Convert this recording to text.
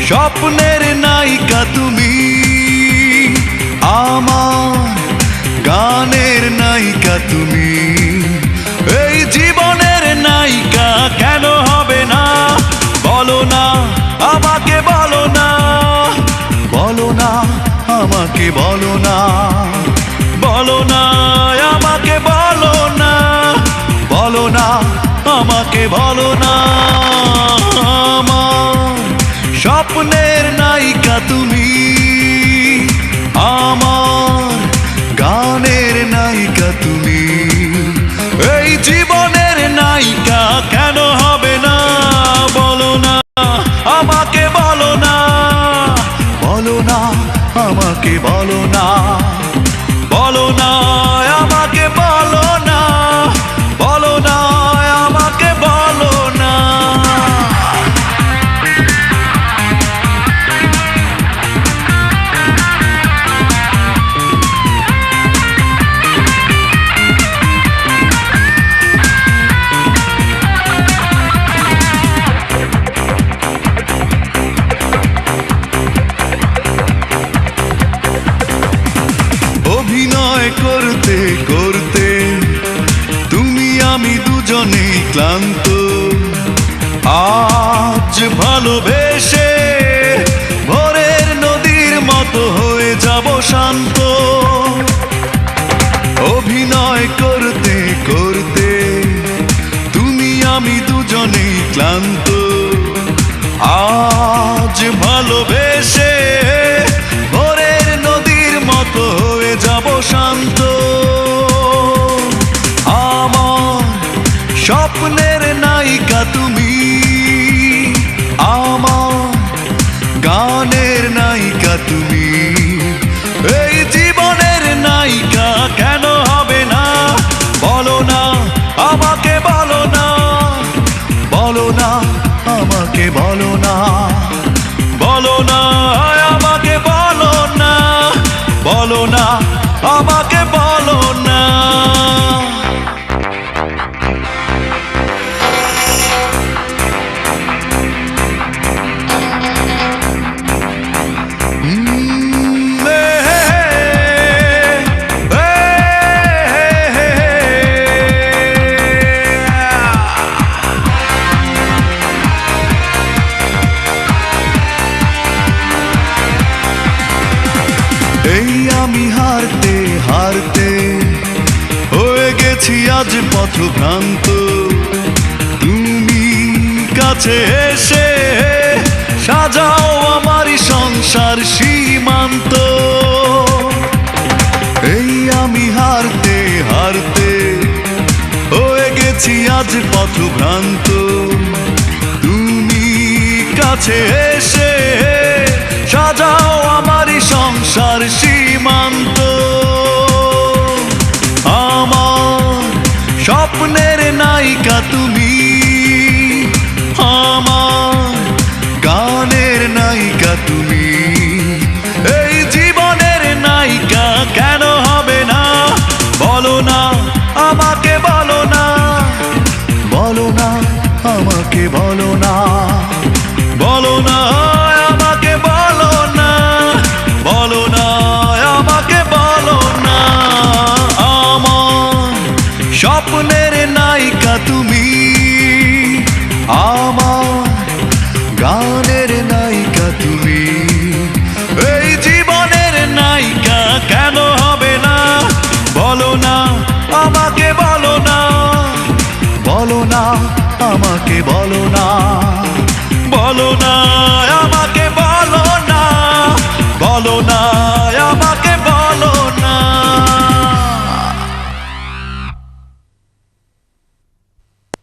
স্বপ্নের নায়িকা তুমি, আমার গানের নায়িকা তুমি, এই জীবনের নায়িকা কেন হবে না? বলো না আমাকে, বলো না, বলো না আমাকে, বলো না, বলো না আমাকে, বলো না, বলো না আমাকে, বলো না। স্বপ্নের নায়িকা তুমি, আমার গানের নায়িকা তুমি, এই জীবনের নায়িকা কেন হবে না? বলো না আমাকে, বলো না, বলো না আমাকে, বলো না, বলো না আমাকে, বলো না, বলো না আমাকে, বলো না। অভিনয় করতে করতে তুমি আমি দুজনেই ক্লান্ত, আজ ভালোবেসে ভোরের নদীর মতো হয়ে যাব শান্ত। অভিনয় করতে করতে তুমি আমি দুজনেই ক্লান্ত, আজ ভালোবেসে ভোরের নদীর মতো হয়ে যাব শান্ত। আমার স্বপ্নের নায়িকা তুমি, আমার গানের নায়িকা তুমি, এই জীবনের নায়িকা কেন হবে না? বলো না আমাকে, বলো না, বলো না আমাকে, বলো না, বলো না আমাকে, বলো না, বলো না আমাকে, বলো না। এই আমি হারতে হারতে হয়ে গেছি আজ পথভ্রান্ত, তুমি কাছে এসে সাজাও আমারই সংসার সীমান্ত। এই আমি হারতে হারতে হয়ে গেছি আজ পথভ্রান্ত, তুমি কাছে এসে সাজাও আমারই সংসার সীমান্ত। আমার স্বপ্নের নায়িকা তুমি, আমার গানের নায়িকা তুমি, এই জীবনের নায়িকা কেন হবে না? বলো না আমাকে, বলো না, বলো না আমাকে, বলো না, বলো না আমাকে, বলো না, বলো না আমাকে, বলো না। আমার স্বপ্নের নায়িকা তুমি, আমার গানে